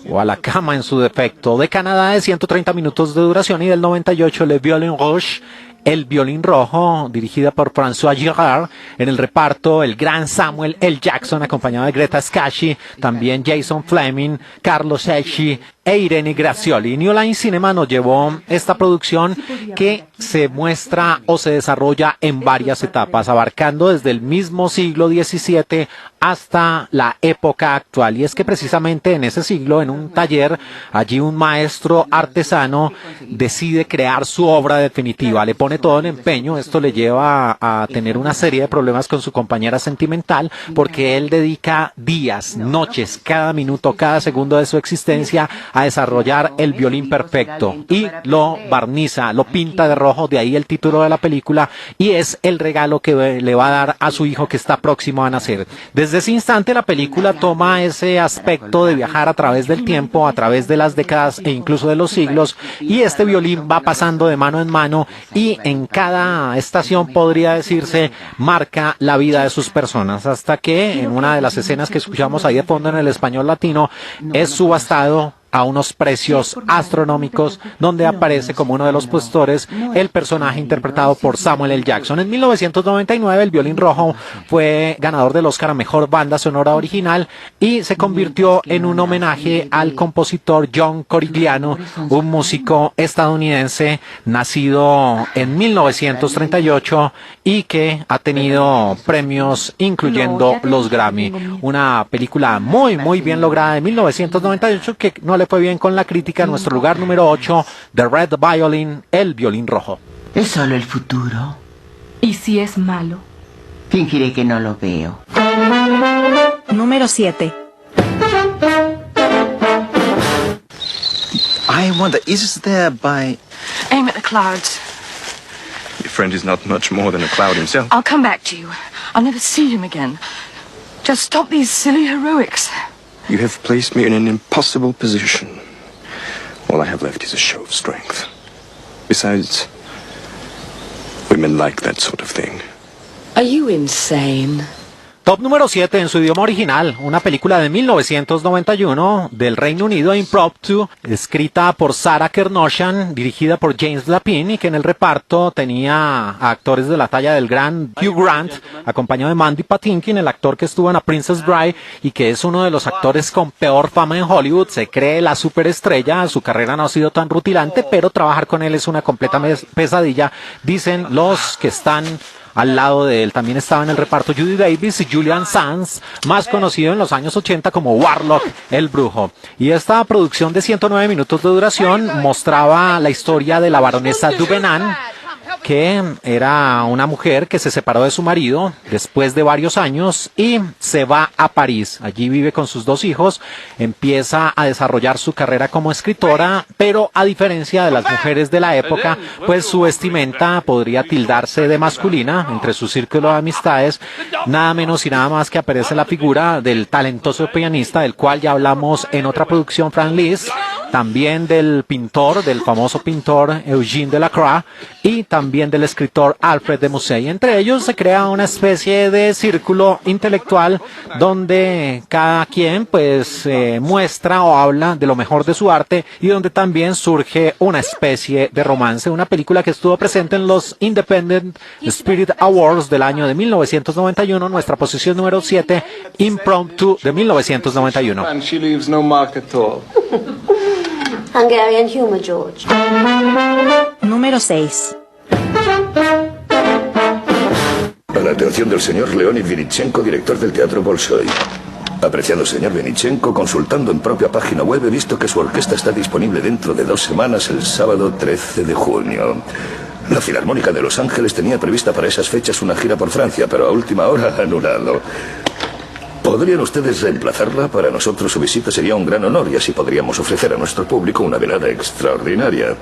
o a la cama en su defecto. De Canadá, de 130 minutos de duración, y del 98, Le Violon Rouge, El Violín Rojo, dirigida por François Girard. En el reparto, el gran Samuel L. Jackson, acompañado de Greta Scacchi, también Jason Fleming, Carlos Eschi e Irene Grazioli. New Line Cinema nos llevó esta producción que se muestra o se desarrolla en varias etapas, abarcando desde el mismo siglo XVII hasta la época actual. Y es que precisamente en ese siglo, en un taller, allí un maestro artesano decide crear su obra definitiva, le pone todo el empeño. Esto le lleva a tener una serie de problemas con su compañera sentimental, porque él dedica días, noches, cada minuto, cada segundo de su existencia a desarrollar el violín perfecto, y lo barniza, lo pinta de rojo, de ahí el título de la película, y es el regalo que le va a dar a su hijo que está próximo a nacer. Desde ese instante la película toma ese aspecto de viajar a través del tiempo, a través de las décadas e incluso de los siglos, y este violín va pasando de mano en mano, y en cada estación, podría decirse, marca la vida de sus personas, hasta que en una de las escenas que escuchamos ahí de fondo en el español latino, es subastado a unos precios astronómicos, donde aparece como uno de los postores el personaje interpretado por Samuel L. Jackson. En 1999 el Violín Rojo fue ganador del Oscar a Mejor Banda Sonora Original y se convirtió en un homenaje al compositor John Corigliano, un músico estadounidense nacido en 1938 y que ha tenido premios incluyendo los Grammy. Una película muy bien lograda de 1998 que no le fue bien con la crítica. En nuestro lugar número 8, The Red Violin, El Violín Rojo. ¿Es solo el futuro? ¿Y si es malo? Fingiré que no lo veo. Número 7. I wonder, is there by... Aim at the clouds. Your friend is not much more than a cloud himself. I'll come back to you. I'll never see him again. Just stop these silly heroics. You have placed me in an impossible position. All I have left is a show of strength. Besides, women like that sort of thing. Are you insane? Top número 7 en su idioma original, una película de 1991 del Reino Unido, Impromptu, escrita por Sarah Kersnoshan, dirigida por James Lapine y que en el reparto tenía a actores de la talla del gran Hugh Grant, acompañado de Mandy Patinkin, el actor que estuvo en A Princess Bride y que es uno de los actores con peor fama en Hollywood. Se cree la superestrella, su carrera no ha sido tan rutilante, pero trabajar con él es una completa pesadilla, dicen los que están al lado de él. También estaba en el reparto Judy Davis y Julian Sands, más conocido en los años 80 como Warlock, el brujo. Y esta producción de 109 minutos de duración mostraba la historia de la baronesa Duvenan, que era una mujer que se separó de su marido después de varios años y se va a París. Allí vive con sus 2 hijos, empieza a desarrollar su carrera como escritora, pero a diferencia de las mujeres de la época, pues su vestimenta podría tildarse de masculina. Entre su círculo de amistades, nada menos y nada más que aparece la figura del talentoso pianista, del cual ya hablamos en otra producción, Franz Liszt, también del pintor, del famoso pintor Eugène Delacroix, y también del escritor Alfred de Musset. Entre ellos se crea una especie de círculo intelectual donde cada quien pues muestra o habla de lo mejor de su arte y donde también surge una especie de romance. Una película que estuvo presente en los Independent Spirit Awards del año de 1991, nuestra posición número 7, Impromptu de 1991. And she leaves no mark at all. Hungarian humor, George. Número 6. A la atención del señor Leonid Vinichenko, director del Teatro Bolshoi. Apreciado señor Vinichenko, consultando en propia página web he visto que su orquesta está disponible dentro de 2 semanas, el sábado 13 de junio. La Filarmónica de Los Ángeles tenía prevista para esas fechas una gira por Francia, pero a última hora ha anulado. ¿Podrían ustedes reemplazarla? Para nosotros su visita sería un gran honor y así podríamos ofrecer a nuestro público una velada extraordinaria.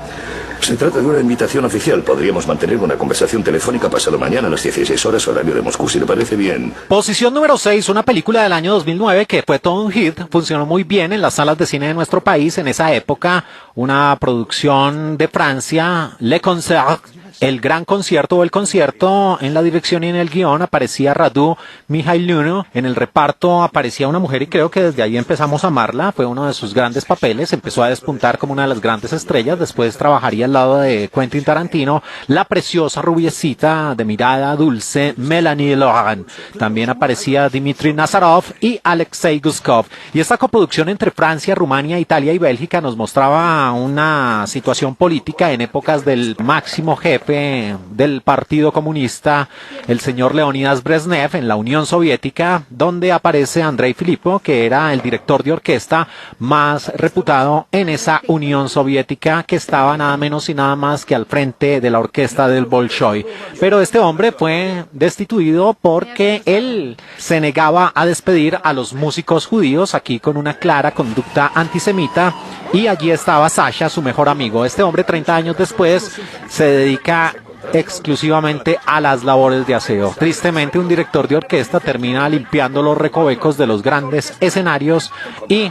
Se trata de una invitación oficial. Podríamos mantener una conversación telefónica pasado mañana a las 16 horas, horario de Moscú, si le parece bien. Posición número 6, una película del año 2009 que fue todo un hit, funcionó muy bien en las salas de cine de nuestro país en esa época, una producción de Francia, Le Concert, el gran concierto o el concierto. En la dirección y en el guión aparecía Radu Mihailuniu, en el reparto aparecía una mujer y creo que desde ahí empezamos a amarla, fue uno de sus grandes papeles, empezó a despuntar como una de las grandes estrellas, después trabajaría al lado de Quentin Tarantino, la preciosa rubiecita de mirada dulce Melanie Laurent. También aparecía Dmitry Nazarov y Alexei Guskov. Y esta coproducción entre Francia, Rumania, Italia y Bélgica nos mostraba una situación política en épocas del máximo jefe del Partido Comunista, el señor Leonidas Brezhnev, en la Unión Soviética, donde aparece Andrei Filippov, que era el director de orquesta más reputado en esa Unión Soviética, que estaba nada menos y nada más que al frente de la orquesta del Bolshoi. Pero este hombre fue destituido porque él se negaba a despedir a los músicos judíos, aquí con una clara conducta antisemita, y allí estaba Sasha, su mejor amigo. Este hombre 30 años después se dedica exclusivamente a las labores de aseo. Tristemente, un director de orquesta termina limpiando los recovecos de los grandes escenarios y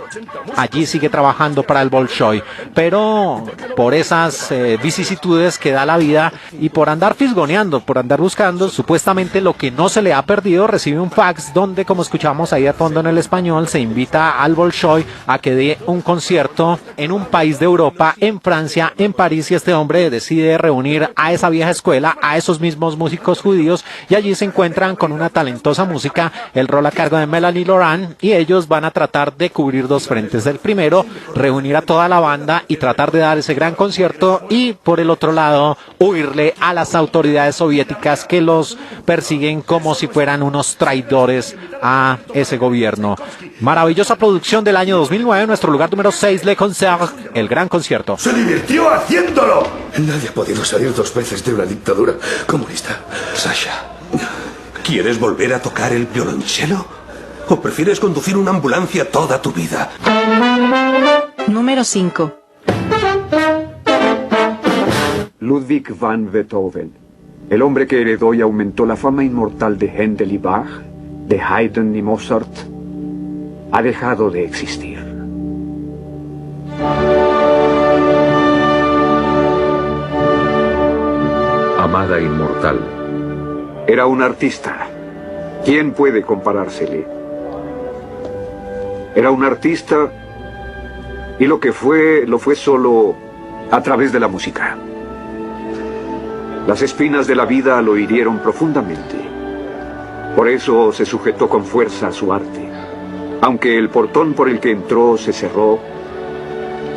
allí sigue trabajando para el Bolshoi. Pero por esas vicisitudes que da la vida y por andar fisgoneando, por andar buscando supuestamente lo que no se le ha perdido, recibe un fax donde, como escuchamos ahí de fondo en el español, se invita al Bolshoi a que dé un concierto en un país de Europa, en Francia, en París, y este hombre decide reunir a esa vieja escuela, a esos mismos músicos judíos, y allí se encuentran con una talentosa música, el rol a cargo de Melanie Laurent, y ellos van a tratar de cubrir dos frentes. El primero, reunir a toda la banda y tratar de dar ese gran concierto, y por el otro lado, huirle a las autoridades soviéticas que los persiguen como si fueran unos traidores a ese gobierno. Maravillosa producción del año 2009, nuestro lugar número 6, Le Concert, el gran concierto. ¡Se divirtió haciéndolo! Nadie ha podido salir 2 veces de una dictadura comunista. Sasha, ¿quieres volver a tocar el violonchelo? ¿O prefieres conducir una ambulancia toda tu vida? Número 5. Ludwig van Beethoven, el hombre que heredó y aumentó la fama inmortal de Händel y Bach, de Haydn y Mozart, ha dejado de existir. Amada inmortal, era un artista. ¿Quién puede comparársele? Era un artista y lo fue solo a través de la música. Las espinas de la vida lo hirieron profundamente. Por eso se sujetó con fuerza a su arte. Aunque el portón por el que entró se cerró,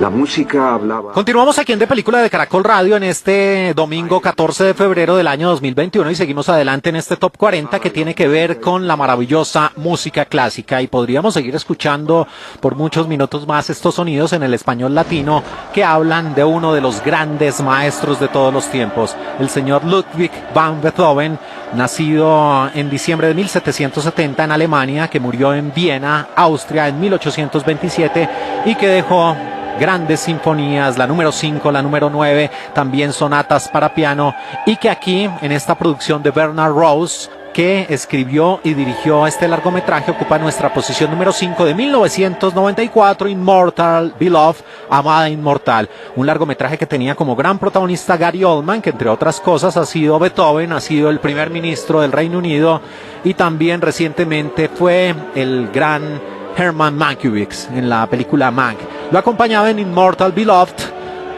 la música hablaba. Continuamos aquí en De Película de Caracol Radio en este domingo 14 de febrero del año 2021 y seguimos adelante en este Top 40 que tiene que ver con la maravillosa música clásica, y podríamos seguir escuchando por muchos minutos más estos sonidos en el español latino que hablan de uno de los grandes maestros de todos los tiempos, el señor Ludwig van Beethoven, nacido en diciembre de 1770 en Alemania, que murió en Viena, Austria, en 1827 y que dejó grandes sinfonías, la número 5, la número 9, también sonatas para piano, y que aquí en esta producción de Bernard Rose, que escribió y dirigió este largometraje, ocupa nuestra posición número 5 de 1994, Immortal Beloved, Amada Inmortal, un largometraje que tenía como gran protagonista Gary Oldman, que entre otras cosas ha sido Beethoven, ha sido el primer ministro del Reino Unido y también recientemente fue el gran Herman Mankiewicz en la película Mank. Lo acompañaba en Immortal Beloved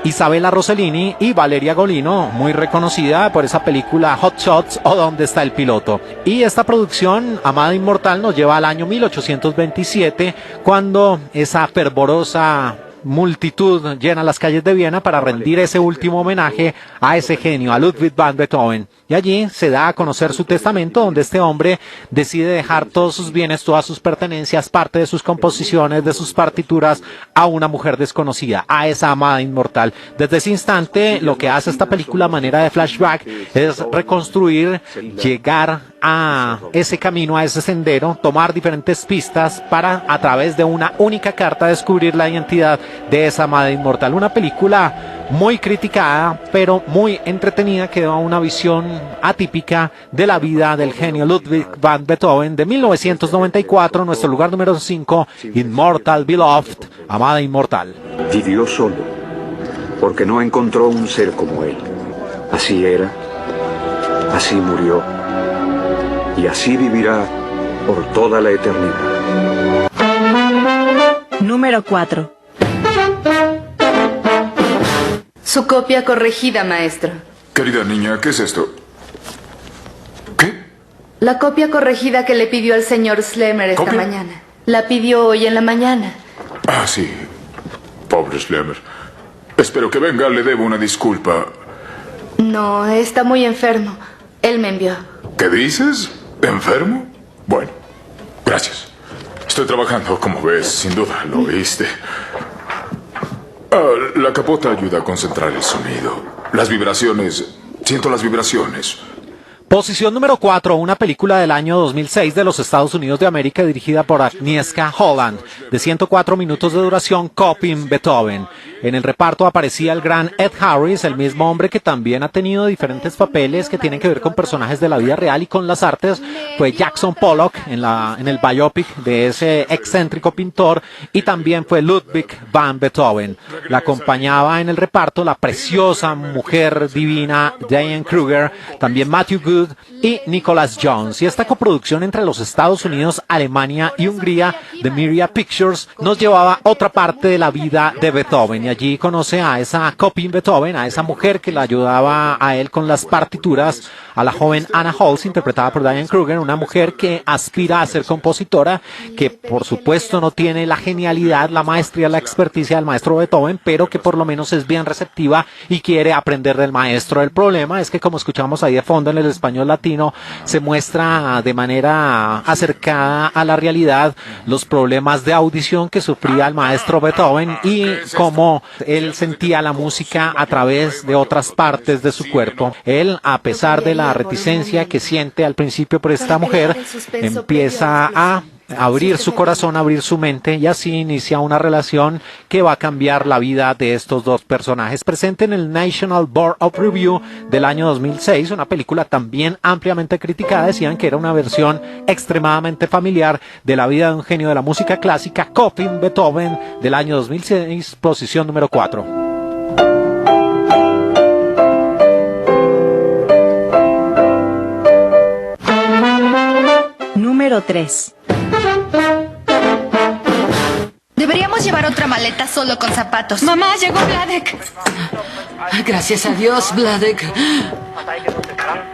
Isabella Rossellini y Valeria Golino, muy reconocida por esa película Hot Shots o ¿Dónde está el piloto? Y esta producción, Amada Inmortal, nos lleva al año 1827, cuando esa fervorosa multitud llena las calles de Viena para rendir ese último homenaje a ese genio, a Ludwig van Beethoven. Y allí se da a conocer su testamento, donde este hombre decide dejar todos sus bienes, todas sus pertenencias, parte de sus composiciones, de sus partituras, a una mujer desconocida, a esa amada inmortal. Desde ese instante, lo que hace esta película a manera de flashback es reconstruir, llegar a ese camino, a ese sendero, tomar diferentes pistas para, a través de una única carta, descubrir la identidad de esa amada inmortal. Una película muy criticada, pero muy entretenida, que da una visión atípica de la vida del genio Ludwig van Beethoven, de 1994, nuestro lugar número 5, Immortal Beloved, Amada Inmortal. Vivió solo, porque no encontró un ser como él. Así era, así murió, y así vivirá por toda la eternidad. Número 4. Su copia corregida, maestro. Querida niña, ¿qué es esto? La copia corregida que le pidió al señor Schlemmer esta mañana. La pidió hoy en la mañana. Ah, sí. Pobre Schlemmer. Espero que venga, le debo una disculpa. No, está muy enfermo. Él me envió. ¿Qué dices? ¿Enfermo? Bueno, gracias. Estoy trabajando, como ves, sin duda, lo oíste. La capota ayuda a concentrar el sonido. Las vibraciones. Siento las vibraciones. Posición número 4, una película del año 2006 de los Estados Unidos de América dirigida por Agnieszka Holland, de 104 minutos de duración, Coping Beethoven. En el reparto aparecía el gran Ed Harris, el mismo hombre que también ha tenido diferentes papeles que tienen que ver con personajes de la vida real y con las artes. Fue Jackson Pollock en el biopic de ese excéntrico pintor, y también fue Ludwig van Beethoven. La acompañaba en el reparto la preciosa mujer divina Diane Kruger, también Matthew Good y Nicholas Jones. Y esta coproducción entre los Estados Unidos, Alemania y Hungría de Myria Pictures nos llevaba a otra parte de la vida de Beethoven, y allí conoce a esa Coping Beethoven, a esa mujer que le ayudaba a él con las partituras, a la joven Anna Holz, interpretada por Diane Kruger, una mujer que aspira a ser compositora, que por supuesto no tiene la genialidad, la maestría, la experticia del maestro Beethoven, pero que por lo menos es bien receptiva y quiere aprender del maestro. El problema es que, como escuchamos ahí de fondo en el español latino, se muestra de manera acercada a la realidad los problemas de audición que sufría el maestro Beethoven y cómo él sentía la música a través de otras partes de su cuerpo. Él, a pesar de la reticencia que siente al principio por esta mujer, empieza a abrir su corazón, abrir su mente, y así inicia una relación que va a cambiar la vida de estos dos personajes. Presente en el National Board of Review del año 2006, una película también ampliamente criticada. Decían que era una versión extremadamente familiar de la vida de un genio de la música clásica, Coping Beethoven, del año 2006, posición número 4. Número 3. Deberíamos llevar otra maleta solo con zapatos. Mamá, llegó Vladek. Gracias a Dios, Vladek.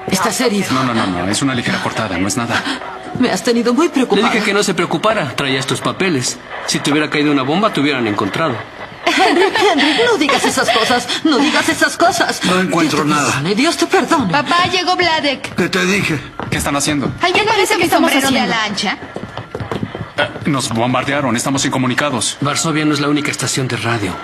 ¿Estás herido? No, es una ligera cortada, no es nada. Me has tenido muy preocupado. Le dije que no se preocupara, traías tus papeles. Si te hubiera caído una bomba, te hubieran encontrado. Henry, no digas esas cosas. No digas esas cosas. No encuentro nada. Dios te perdone. Papá, llegó Vladek. ¿Qué te dije? ¿Qué están haciendo? ¿Alguien parece mi sombrero de ala ancha? Nos bombardearon, estamos incomunicados. Varsovia no es la única estación de radio.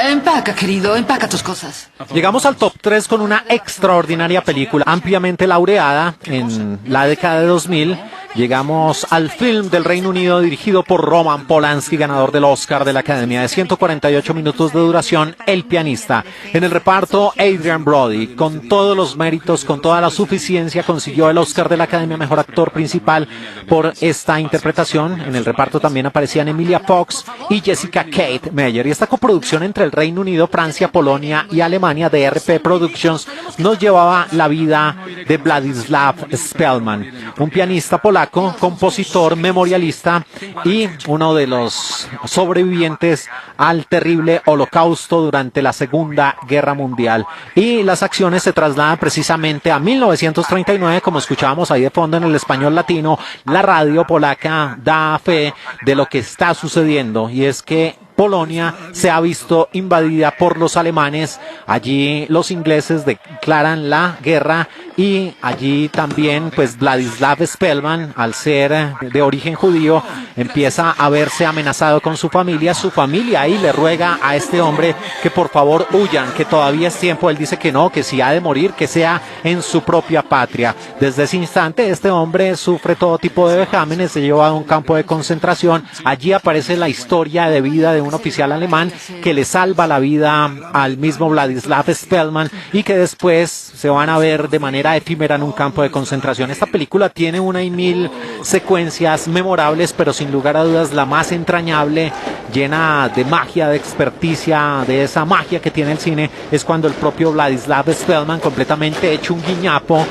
Empaca, querido, empaca tus cosas. Llegamos al top 3 con una extraordinaria película, ampliamente laureada en la década de 2000. Llegamos al film del Reino Unido dirigido por Roman Polanski, ganador del Oscar de la Academia, de 148 minutos de duración, El pianista. En el reparto, Adrian Brody, con todos los méritos, con toda la suficiencia, consiguió el Oscar de la Academia Mejor Actor Principal por esta interpretación. En el reparto también aparecían Emilia Fox y Jessica Kate Meyer. Y esta coproducción entre el Reino Unido, Francia, Polonia y Alemania de RP Productions nos llevaba la vida de Vladislav Spellman, un pianista polaco, compositor, memorialista y uno de los sobrevivientes al terrible holocausto durante la Segunda Guerra Mundial. Y las acciones se trasladan precisamente a 1939, como escuchábamos ahí de fondo en el español latino. La radio polaca da fe de lo que está sucediendo, y es que Polonia se ha visto invadida por los alemanes. Allí los ingleses declaran la guerra, y allí también pues Vladislav Spellman, al ser de origen judío, empieza a verse amenazado con su familia. Su familia ahí le ruega a este hombre que por favor huyan, que todavía es tiempo. Él dice que no, que si ha de morir, que sea en su propia patria. Desde ese instante este hombre sufre todo tipo de vejámenes, se lleva a un campo de concentración. Allí aparece la historia de vida de un oficial alemán que le salva la vida al mismo Vladislav Spellman, y que después se van a ver de manera efímera en un campo de concentración. Esta película tiene una y mil secuencias memorables, pero sin lugar a dudas la más entrañable, llena de magia, de experticia, de esa magia que tiene el cine, es cuando el propio Vladislav Spellman, completamente hecho un guiñapo,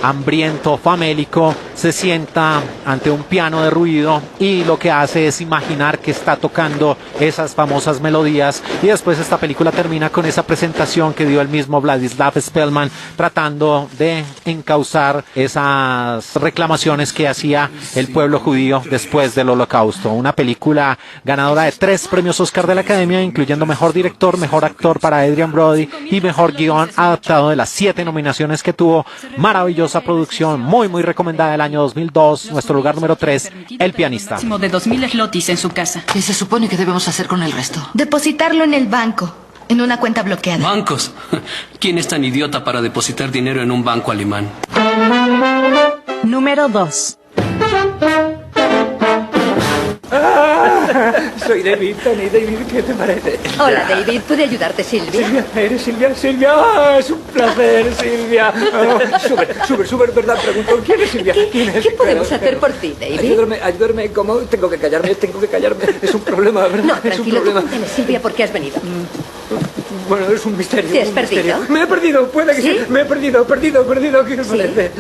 hambriento, famélico, se sienta ante un piano de ruido y lo que hace es imaginar que está tocando esas famosas melodías. Y después esta película termina con esa presentación que dio el mismo Vladislav Spellman, tratando de encauzar esas reclamaciones que hacía el pueblo judío después del Holocausto. Una película ganadora de 3 premios Oscar de la Academia, incluyendo Mejor Director, Mejor Actor para Adrian Brody y Mejor Guión Adaptado, de las 7 nominaciones que tuvo. Maravillosa producción, muy recomendada del año 2002. Nuestro lugar número 3, El pianista. De 2.000 zlotys en su casa. ¿Qué se supone que debemos hacer con el resto? Depositarlo en el banco. en una cuenta bloqueada. ¿Bancos? ¿Quién es tan idiota para depositar dinero en un banco alemán? Número 2. Soy David, Tony. David, ¿qué te parece? Hola, David. ¿Puede ayudarte, Silvia? Silvia, ¿eres Silvia? Silvia, es un placer, Silvia. Súper, ¿verdad? Pregunto, ¿quién es Silvia? ¿Qué podemos hacer por ti, David? Ayudarme, ¿cómo? Tengo que callarme. Es un problema, ¿verdad? No, tranquilo, tú cuéntame, Silvia, ¿por qué has venido? Bueno, es un misterio. ¿Te has perdido? Me he perdido, puede que ¿Sí? sí. Me he perdido. ¿Qué te parece?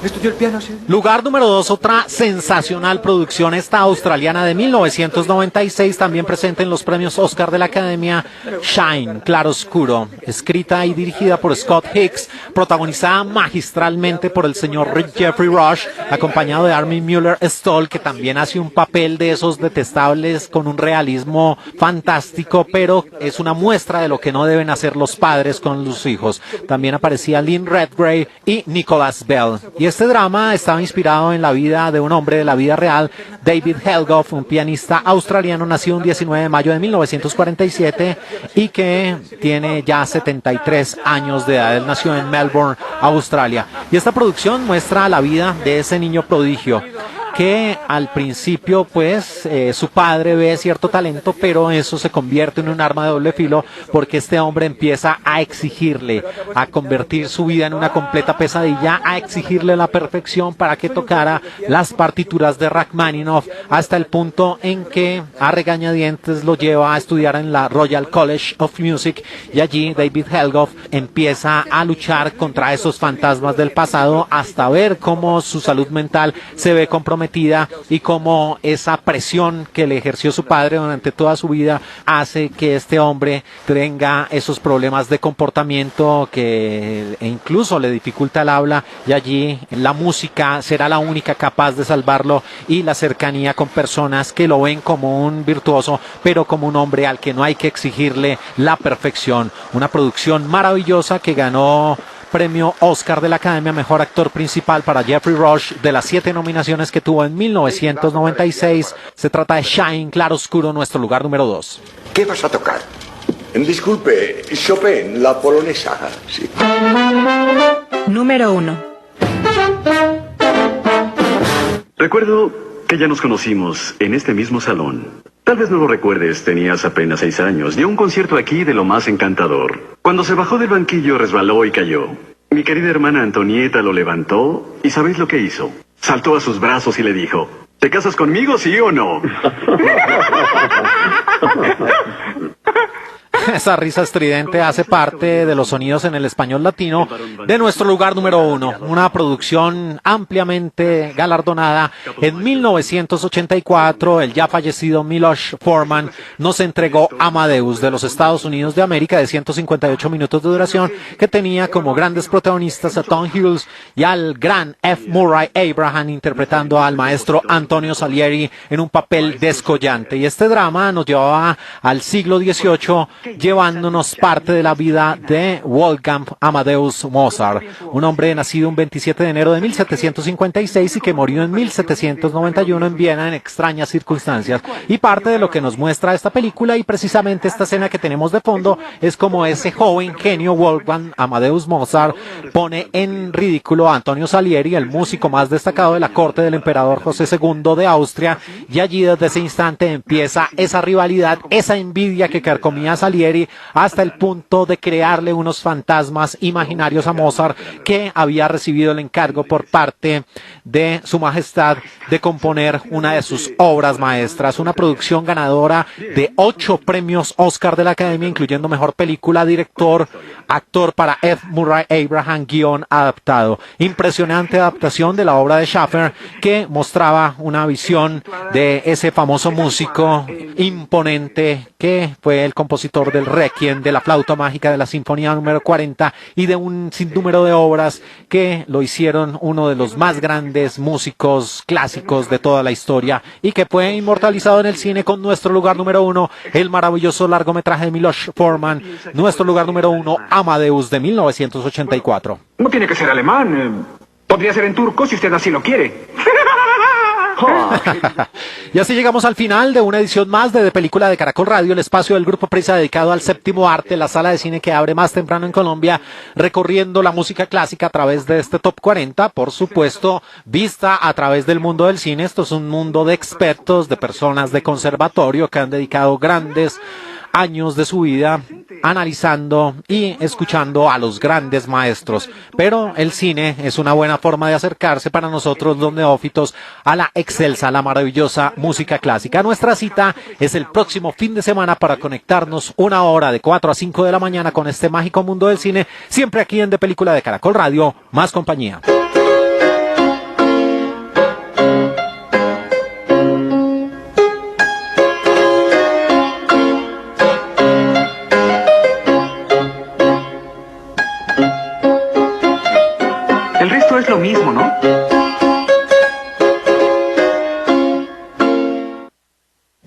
¿Estudió el piano, sí? Lugar número 2, otra sensacional producción, esta australiana de 1996, también presente en los premios Oscar de la Academia, Shine, Claroscuro, escrita y dirigida por Scott Hicks, protagonizada magistralmente por el señor Jeffrey Rush, acompañado de Armin Mueller-Stahl, que también hace un papel de esos detestables con un realismo fantástico, pero es una muestra de lo que no deben hacer los padres con los hijos. También aparecía Lynn Redgrave y Nicholas Bell. Y este drama estaba inspirado en la vida de un hombre de la vida real, David Helgoff, un pianista australiano nacido un 19 de mayo de 1947 y que tiene ya 73 años de edad. Él nació en Melbourne, Australia. Y esta producción muestra la vida de ese niño prodigio que al principio pues su padre ve cierto talento, pero eso se convierte en un arma de doble filo porque este hombre empieza a exigirle, a convertir su vida en una completa pesadilla, a exigirle la perfección para que tocara las partituras de Rachmaninoff, hasta el punto en que a regañadientes lo lleva a estudiar en la Royal College of Music, y allí David Helgoff empieza a luchar contra esos fantasmas del pasado hasta ver cómo su salud mental se ve comprometida y cómo esa presión que le ejerció su padre durante toda su vida hace que este hombre tenga esos problemas de comportamiento que incluso le dificulta el habla, y allí la música será la única capaz de salvarlo, y la cercanía con personas que lo ven como un virtuoso, pero como un hombre al que no hay que exigirle la perfección. Una producción maravillosa que ganó premio Oscar de la Academia Mejor Actor Principal para Jeffrey Rush. De las 7 nominaciones que tuvo en 1996, se trata de Shine, Claroscuro, nuestro lugar número 2. ¿Qué vas a tocar? Disculpe, Chopin, la polonesa. Sí. Número 1. Recuerdo que ya nos conocimos en este mismo salón. Tal vez no lo recuerdes, tenías apenas 6 años. Dio un concierto aquí de lo más encantador. Cuando se bajó del banquillo resbaló y cayó. Mi querida hermana Antonieta lo levantó y ¿sabéis lo que hizo? Saltó a sus brazos y le dijo: ¿te casas conmigo, sí o no? Esa risa estridente hace parte de los sonidos en el español latino de nuestro lugar número 1. Una producción ampliamente galardonada. En 1984, el ya fallecido Miloš Forman nos entregó Amadeus, de los Estados Unidos de América, de 158 minutos de duración, que tenía como grandes protagonistas a Tom Hulce y al gran F. Murray Abraham, interpretando al maestro Antonio Salieri en un papel descollante. Y este drama nos llevaba al siglo XVIII, llevándonos parte de la vida de Wolfgang Amadeus Mozart, un hombre nacido un 27 de enero de 1756 y que murió en 1791 en Viena en extrañas circunstancias. Y parte de lo que nos muestra esta película, y precisamente esta escena que tenemos de fondo, es como ese joven genio Wolfgang Amadeus Mozart pone en ridículo a Antonio Salieri, el músico más destacado de la corte del emperador José II de Austria, y allí desde ese instante empieza esa rivalidad, esa envidia que carcomía a Salieri, hasta el punto de crearle unos fantasmas imaginarios a Mozart, que había recibido el encargo por parte de su majestad de componer una de sus obras maestras. Una producción ganadora de 8 premios Oscar de la Academia, incluyendo Mejor Película, Director, Actor para F. Murray Abraham, guión adaptado. Impresionante adaptación de la obra de Schaffer, que mostraba una visión de ese famoso músico imponente que fue el compositor del Requiem, de la Flauta Mágica, de la Sinfonía número 40 y de un sinnúmero de obras que lo hicieron uno de los más grandes músicos clásicos de toda la historia, y que fue inmortalizado en el cine con nuestro lugar número 1, el maravilloso largometraje de Miloš Forman, nuestro lugar número 1, Amadeus, de 1984. No tiene que ser alemán. Podría ser en turco si usted así lo quiere. Y así llegamos al final de una edición más de Película de Caracol Radio, el espacio del Grupo Prisa dedicado al séptimo arte, la sala de cine que abre más temprano en Colombia, recorriendo la música clásica a través de este Top 40, por supuesto, vista a través del mundo del cine. Esto es un mundo de expertos, de personas de conservatorio que han dedicado grandes años de su vida analizando y escuchando a los grandes maestros. Pero el cine es una buena forma de acercarse para nosotros los neófitos a la excelsa, la maravillosa música clásica. Nuestra cita es el próximo fin de semana para conectarnos una hora de 4 a 5 de la mañana con este mágico mundo del cine, siempre aquí en De Película de Caracol Radio, más compañía. El resto es lo mismo, ¿no?